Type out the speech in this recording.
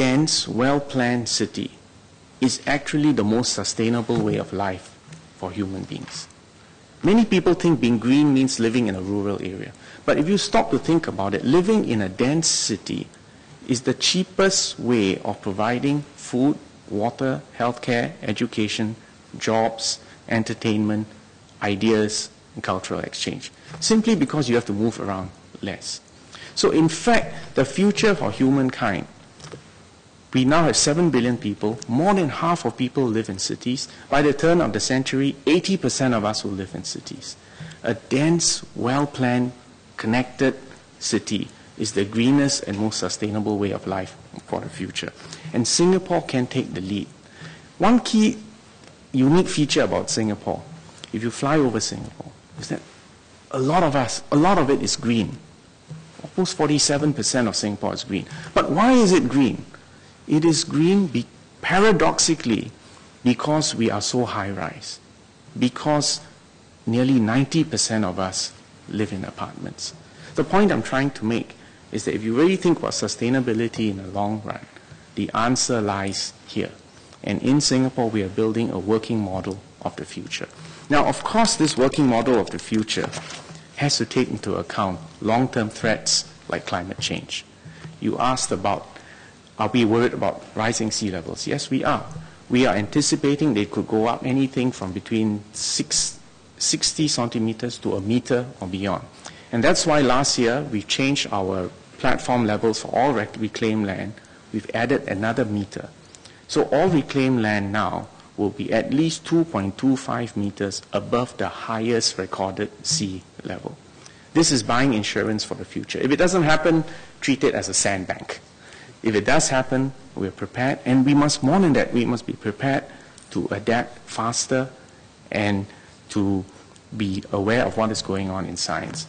dense, well-planned city is actually the most sustainable way of life for human beings. Many people think being green means living in a rural area. But if you stop to think about it, living in a dense city is the cheapest way of providing food, water, healthcare, education, jobs, entertainment, ideas, and cultural exchange. Simply because you have to move around less. So in fact, the future for humankind, we now have 7 billion people. More than half of people live in cities. By the turn of the century, 80% of us will live in cities. A dense, well-planned, connected city is the greenest and most sustainable way of life for the future. And Singapore can take the lead. One key unique feature about Singapore, if you fly over Singapore, is that a lot of it is green. Almost 47% of Singapore is green. But why is it green? It is green paradoxically because we are so high-rise. Because nearly 90% of us live in apartments. The point I'm trying to make is that if you really think about sustainability in the long run, the answer lies here. And in Singapore, we are building a working model of the future. Now, of course, this working model of the future has to take into account long-term threats like climate change. You asked about, are we worried about rising sea levels? Yes, we are. We are anticipating they could go up anything from between 60 centimeters to a meter or beyond. And that's why last year we changed our platform levels for all reclaimed land. We've added another meter. So all reclaimed land now will be at least 2.25 meters above the highest recorded sea level. This is buying insurance for the future. If it doesn't happen, treat it as a sandbank. If it does happen, we're prepared, and we must, more than that, we must be prepared to adapt faster and to be aware of what is going on in science.